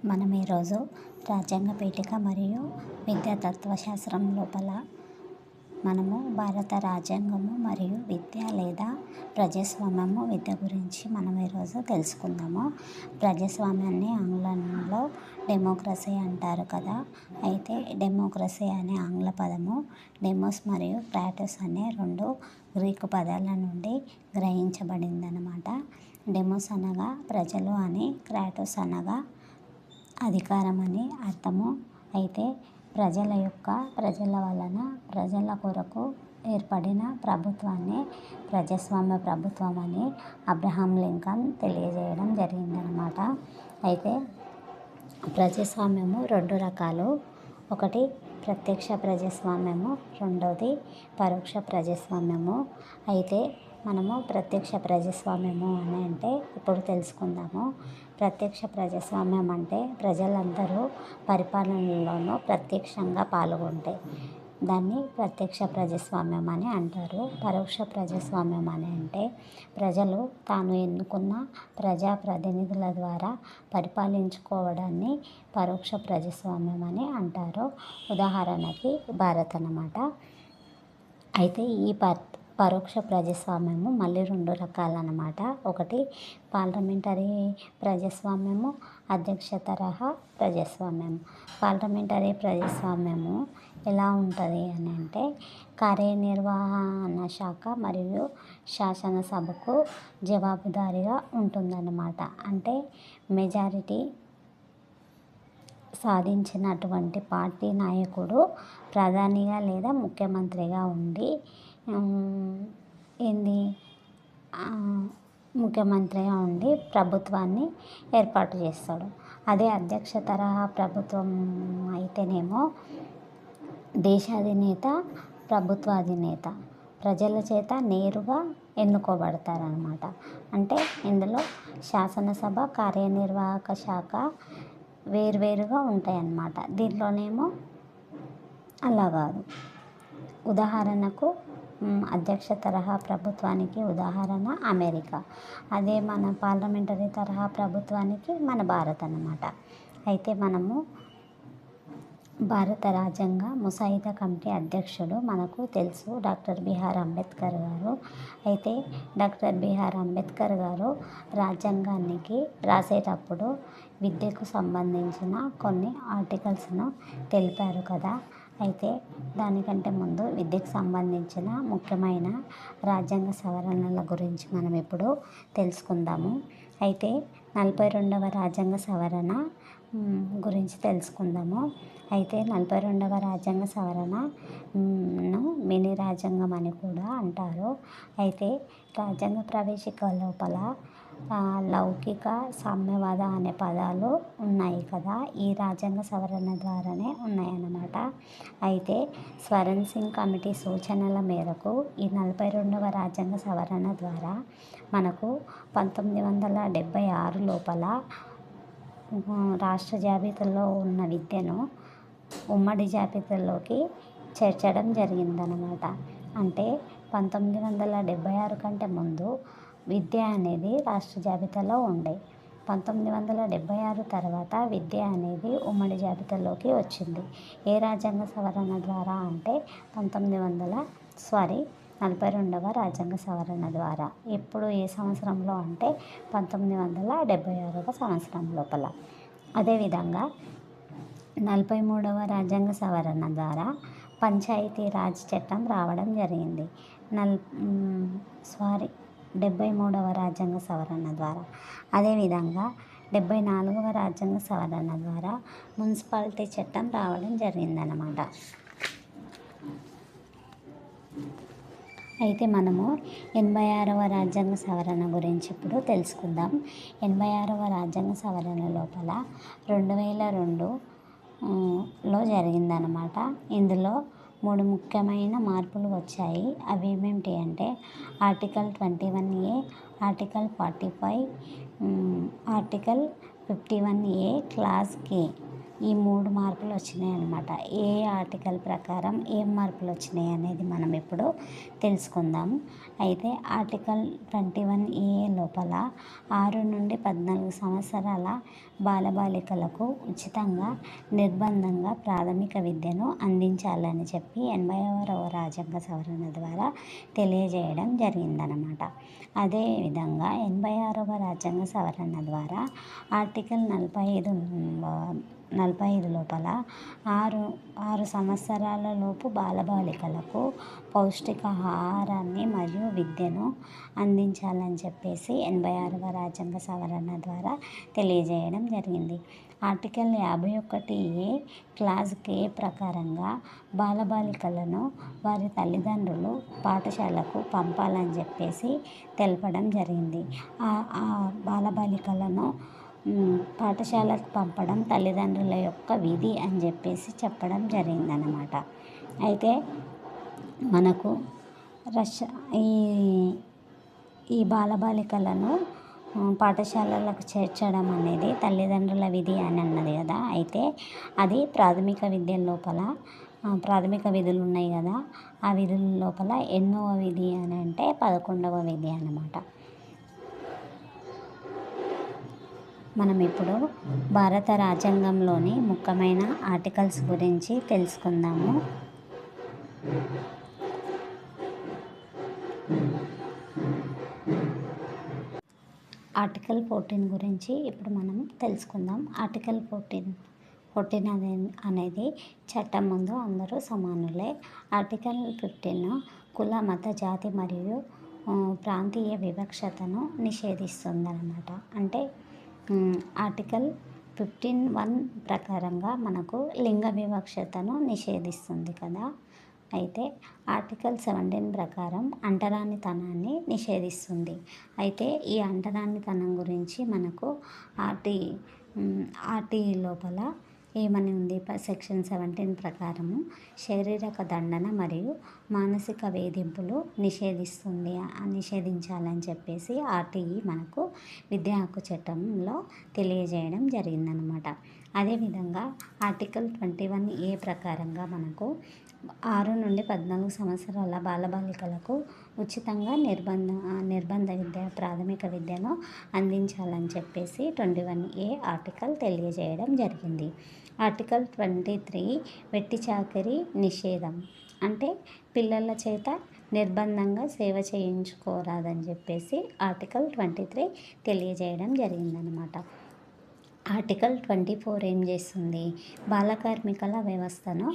మనం ఈరోజు రాజ్యాంగ పీఠిక మరియు విద్యా తత్వశాస్త్రం లోపల మనము భారత రాజ్యాంగము మరియు విద్య లేదా ప్రజాస్వామ్యము విద్య గురించి మనం ఈరోజు తెలుసుకుందాము. ప్రజాస్వామ్యాన్ని ఆంగ్లంలో డెమోక్రసీ అంటారు కదా. అయితే డెమోక్రసీ అనే ఆంగ్ల పదము డెమోస్ మరియు క్రాటోస్ అనే రెండు గ్రీకు పదాల నుండి గ్రహించబడిందనమాట. డెమోస్ అనగా ప్రజలు అని, క్రాటోస్ అనగా అధికారం అని అర్థము. అయితే ప్రజల వలన ప్రజల కొరకు ఏర్పడిన ప్రభుత్వాన్ని ప్రజాస్వామ్య ప్రభుత్వం అని అబ్రహాం లింకన్ తెలియజేయడం జరిగిందనమాట. అయితే ప్రజాస్వామ్యము రెండు రకాలు. ఒకటి ప్రత్యక్ష ప్రజాస్వామ్యము, రెండోది పరోక్ష ప్రజాస్వామ్యము. అయితే మనము ప్రత్యక్ష ప్రజాస్వామ్యము అని అంటే ఇప్పుడు తెలుసుకుందాము. ప్రత్యక్ష ప్రజాస్వామ్యం అంటే ప్రజలందరూ పరిపాలనలోనూ ప్రత్యక్షంగా పాల్గొంటే దాన్ని ప్రత్యక్ష ప్రజాస్వామ్యం అని అంటారు. పరోక్ష ప్రజాస్వామ్యం అని అంటే ప్రజలు తాను ఎన్నుకున్న ప్రజాప్రతినిధుల ద్వారా పరిపాలించుకోవడాన్ని పరోక్ష ప్రజాస్వామ్యం అని అంటారు. ఉదాహరణకి భారత్ అన్నమాట. అయితే ఈ పరోక్ష ప్రజాస్వామ్యము మళ్ళీ రెండు రకాలన్నమాట. ఒకటి పార్లమెంటరీ ప్రజాస్వామ్యము, అధ్యక్ష తరహా ప్రజాస్వామ్యము. పార్లమెంటరీ ప్రజాస్వామ్యము ఎలా ఉంటుంది అని అంటే కార్యనిర్వహణ శాఖ మరియు శాసనసభకు జవాబుదారీగా ఉంటుందన్నమాట. అంటే మెజారిటీ సాధించినటువంటి పార్టీ నాయకుడు ప్రధానిగా లేదా ముఖ్యమంత్రిగా ఉండి ప్రభుత్వాన్ని ఏర్పాటు చేస్తాడు. అదే అధ్యక్ష తరహా ప్రభుత్వం అయితేనేమో దేశాధినేత, ప్రభుత్వాధినేత ప్రజల చేత నేరుగా ఎన్నుకోబడతారనమాట. అంటే ఇందులో శాసనసభ, కార్యనిర్వాహక శాఖ వేరువేరుగా ఉంటాయన్నమాట. దీంట్లోనేమో అలా కాదు. ఉదాహరణకు అధ్యక్ష తరహా ప్రభుత్వానికి ఉదాహరణ అమెరికా. అదే మన పార్లమెంటరీ తరహా ప్రభుత్వానికి మన భారత్ అన్నమాట. అయితే మనము భారత రాజ్యాంగ ముసాయిదా కమిటీ అధ్యక్షుడు మనకు తెలుసు, డాక్టర్ బిఆర్ అంబేద్కర్ గారు. అయితే డాక్టర్ బిఆర్ అంబేద్కర్ గారు రాజ్యాంగానికి రాసేటప్పుడు విద్యకు సంబంధించిన కొన్ని ఆర్టికల్స్ను తెలిపారు కదా. అయితే దానికంటే ముందు విద్యకు సంబంధించిన ముఖ్యమైన రాజ్యాంగ సవరణల గురించి మనం ఇప్పుడు తెలుసుకుందాము. అయితే 42వ రాజ్యాంగ సవరణ గురించి తెలుసుకుందాము. అయితే 42వ రాజ్యాంగ సవరణను మినీ రాజ్యాంగం అని కూడా అంటారు. అయితే రాజ్యాంగ ప్రవేశిక లోపల లౌకిక, సామ్యవాద అనే పదాలు ఉన్నాయి కదా. ఈ రాజ్యాంగ సవరణ ద్వారానే ఉన్నాయన్నమాట. అయితే స్వరణ్ సింగ్ కమిటీ సూచనల మేరకు ఈ 42వ రాజ్యాంగ సవరణ ద్వారా మనకు 1976 లోపల రాష్ట్ర జాబితాలో ఉన్న విద్యను ఉమ్మడి జాబితాలోకి చేర్చడం జరిగిందనమాట. అంటే 1976 కంటే ముందు విద్య అనేది రాష్ట్ర జాబితాలో ఉండే. 1976 తర్వాత విద్య అనేది ఉమ్మడి జాబితాలోకి వచ్చింది. ఏ రాజ్యాంగ సవరణ ద్వారా అంటే 42వ రాజ్యాంగ సవరణ ద్వారా. ఎప్పుడు ఏ సంవత్సరంలో అంటే 1976వ సంవత్సరం లోపల. అదేవిధంగా 43వ రాజ్యాంగ సవరణ ద్వారా పంచాయతీ రాజ్ చట్టం రావడం జరిగింది. 73వ రాజ్యాంగ సవరణ ద్వారా. అదేవిధంగా 74వ రాజ్యాంగ సవరణ ద్వారా మున్సిపాలిటీ చట్టం రావడం జరిగిందనమాట. అయితే మనము 86వ రాజ్యాంగ సవరణ గురించి ఇప్పుడు తెలుసుకుందాం. 86వ రాజ్యాంగ సవరణ లోపల 2002లో జరిగిందనమాట. ఇందులో 3 ముఖ్యమైన మార్పులు వచ్చాయి. అవి ఏమేమిటి అంటే article 21A, article 45, article 51A class K ఈ 3 మార్పులు వచ్చినాయి అన్నమాట. ఏ ఆర్టికల్ ప్రకారం ఏం మార్పులు వచ్చినాయి అనేది మనం ఇప్పుడు తెలుసుకుందాం. అయితే ఆర్టికల్ 21A లోపల 6 నుండి 14 సంవత్సరాల బాలబాలికలకు ఉచితంగా నిర్బంధంగా ప్రాథమిక విద్యను అందించాలని చెప్పి 86వ రాజ్యాంగ సవరణ ద్వారా తెలియజేయడం జరిగిందనమాట. అదేవిధంగా 86వ రాజ్యాంగ సవరణ ద్వారా ఆర్టికల్ 45 లోపల 6 సంవత్సరాల లోపు బాలబాలికలకు పౌష్టికాహారాన్ని మరియు విద్యను అందించాలని చెప్పేసి 86వ రాజ్యాంగ సవరణ ద్వారా తెలియజేయడం జరిగింది. ఆర్టికల్ 51A క్లాజ్ K ప్రకారంగా బాలబాలికలను వారి తల్లిదండ్రులు పాఠశాలకు పంపాలని చెప్పేసి తెలపడం జరిగింది. ఆ బాలబాలికలను పాఠశాలకు పంపడం తల్లిదండ్రుల యొక్క విధి అని చెప్పేసి చెప్పడం జరిగిందనమాట. అయితే మనకు ఈ ఈ బాలబాలికలను పాఠశాలలకు చేర్చడం అనేది తల్లిదండ్రుల విధి అని అన్నది కదా. అయితే అది ప్రాథమిక విద్య లోపల ప్రాథమిక విధులు ఉన్నాయి కదా, ఆ విధుల లోపల ఎన్నోవ విధి అని అంటే 11వ విధి అన్నమాట. మనం ఇప్పుడు భారత రాజ్యాంగంలోని ముఖ్యమైన ఆర్టికల్స్ గురించి తెలుసుకుందాము. ఆర్టికల్ 14 గురించి ఇప్పుడు మనం తెలుసుకుందాం. ఆర్టికల్ 14 అనేది చట్టం ముందు అందరూ సమానులే. ఆర్టికల్ 15 కుల మత జాతి మరియు ప్రాంతీయ వివక్షతను నిషేధిస్తుందన్నమాట. అంటే ఆర్టికల్ 15(1) ప్రకారంగా మనకు లింగ వివక్షతను నిషేధిస్తుంది కదా. అయితే ఆర్టికల్ 17 ప్రకారం అంటరానితనాన్ని నిషేధిస్తుంది. అయితే ఈ అంటరానితనం గురించి మనకు ఆర్టీ లోపల ఏమని ఉంది? సెక్షన్ 17 ప్రకారము శారీరక దండన మరియు మానసిక వేధింపులు నిషేధించాలని చెప్పేసి ఆర్టీఈ మనకు విద్యా హక్కు చట్టంలో తెలియజేయడం జరిగిందనమాట. అదేవిధంగా ఆర్టికల్ 21A ప్రకారంగా మనకు 6 నుండి 14 సంవత్సరాల బాలబాలికలకు ఉచితంగా నిర్బంధ విద్య ప్రాథమిక విద్యను అందించాలని చెప్పేసి 21A ఆర్టికల్ తెలియజేయడం జరిగింది. ఆర్టికల్ 23 వెట్టి చాకిరీ నిషేధం. అంటే పిల్లల చేత నిర్బంధంగా సేవ చేయించుకోరాదని చెప్పేసి ఆర్టికల్ 23 తెలియజేయడం జరిగిందనమాట. ఆర్టికల్ 24 ఏం చేస్తుంది? బాలకార్మికుల వ్యవస్థను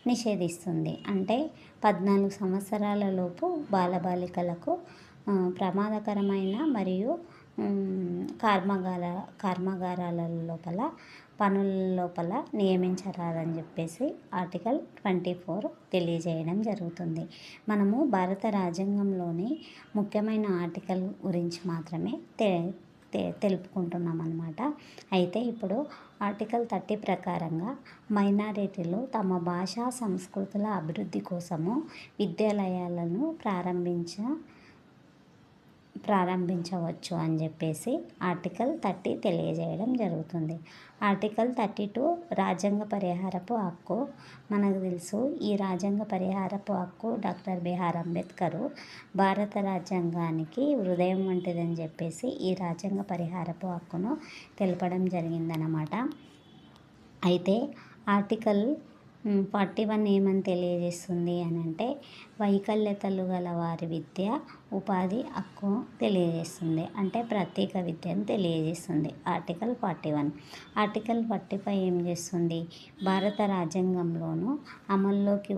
నిషేధిస్తుంది. అంటే 14 సంవత్సరాల లోపు బాలబాలికలకు ప్రమాదకరమైన మరియు కర్మాగారాల లోపల పనుల లోపల నియమించరాదని చెప్పేసి ఆర్టికల్ 24 తెలియజేయడం జరుగుతుంది. మనము భారత రాజ్యాంగంలోని ముఖ్యమైన ఆర్టికల్ గురించి మాత్రమే తెలుపుకుంటున్నాం అన్నమాట. అయితే ఇప్పుడు ఆర్టికల్ 30 ప్రకారంగా మైనారిటీలు తమ భాషా సంస్కృతుల అభివృద్ధి కోసము విద్యాలయాలను ప్రారంభించవచ్చు అని చెప్పేసి ఆర్టికల్ 30 తెలియజేయడం జరుగుతుంది. ఆర్టికల్ 32 రాజ్యాంగ పరిహారపు హక్కు. మనకు తెలుసు ఈ రాజ్యాంగ పరిహారపు హక్కు డాక్టర్ బిఆర్ అంబేద్కర్ భారత రాజ్యాంగానికి హృదయం వంటిదని చెప్పేసి ఈ రాజ్యాంగ పరిహారపు హక్కును తెలపడం జరిగిందనమాట. అయితే ఆర్టికల్ 41 ఏమని తెలియజేస్తుంది అని అంటే వైకల్యతలు గల వారి విద్య ఉపాధి హక్కు తెలియజేస్తుంది. అంటే ప్రత్యేక విద్యను తెలియజేస్తుంది ఆర్టికల్ 41. ఆర్టికల్ 45 ఏం చేస్తుంది? భారత రాజ్యాంగం అమల్లోకి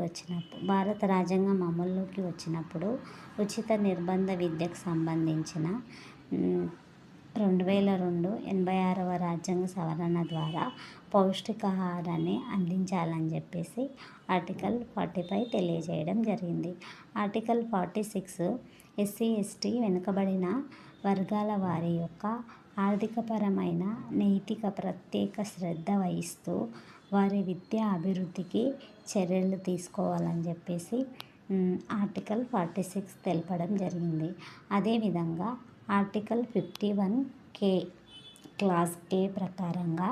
వచ్చినప్పుడు ఉచిత నిర్బంధ విద్యకు సంబంధించిన 2002 86వ రాజ్యాంగ సవరణ ద్వారా పౌష్టికాహారాన్ని అందించాలని చెప్పేసి ఆర్టికల్ 45 తెలియజేయడం జరిగింది. ఆర్టికల్ 46 ఎస్సీ ఎస్టీ వెనుకబడిన వర్గాల వారి యొక్క ఆర్థికపరమైన నైతిక ప్రత్యేక శ్రద్ధ వహిస్తూ వారి విద్యా అభివృద్ధికి చర్యలు తీసుకోవాలని చెప్పేసి ఆర్టికల్ 46 తెలపడం జరిగింది. అదేవిధంగా ఆర్టికల్ 51K క్లాస్ కే ప్రకారంగా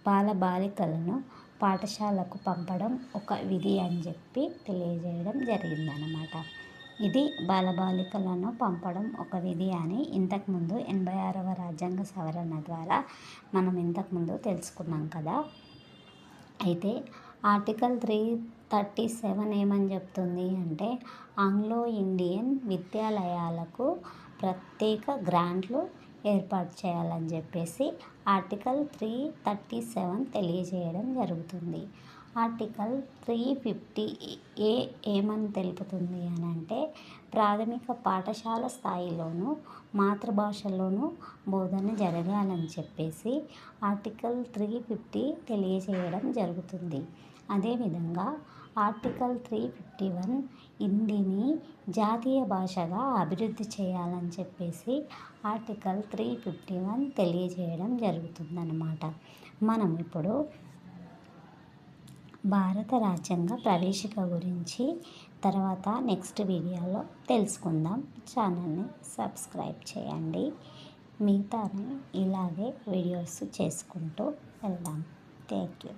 బాలబాలికలను పాఠశాలకు పంపడం ఒక విధి అని చెప్పి తెలియజేయడం జరిగిందనమాట. ఇది బాలబాలికలను పంపడం ఒక విధి అని ఇంతకుముందు 86వ రాజ్యాంగ సవరణ ద్వారా మనం ఇంతకుముందు తెలుసుకున్నాం కదా. అయితే ఆర్టికల్ 337 ఏమని చెప్తుంది అంటే ఆంగ్లో ఇండియన్ విద్యాలయాలకు ప్రత్యేక గ్రాంట్లు ఏర్పాటు చేయాలని చెప్పేసి ఆర్టికల్ 337 తెలియజేయడం జరుగుతుంది. ఆర్టికల్ 350 ఏమని తెలుపుతుంది అని అంటే ప్రాథమిక పాఠశాల స్థాయిలోనూ మాతృభాషలోనూ బోధన జరగాలని చెప్పేసి ఆర్టికల్ 350 తెలియజేయడం జరుగుతుంది. అదేవిధంగా ఆర్టికల్ 351 హిందీని జాతీయ భాషగా అభివృద్ధి చేయాలని చెప్పేసి ఆర్టికల్ 351 తెలియజేయడం జరుగుతుందన్నమాట. మనం ఇప్పుడు భారత రాజ్యాంగ ప్రవేశిక గురించి తర్వాత నెక్స్ట్ వీడియోలో తెలుసుకుందాం. ఛానల్ని సబ్స్క్రైబ్ చేయండి. మిగతాని ఇలాగే వీడియోస్ చేసుకుంటూ వెళ్దాం. Thank you.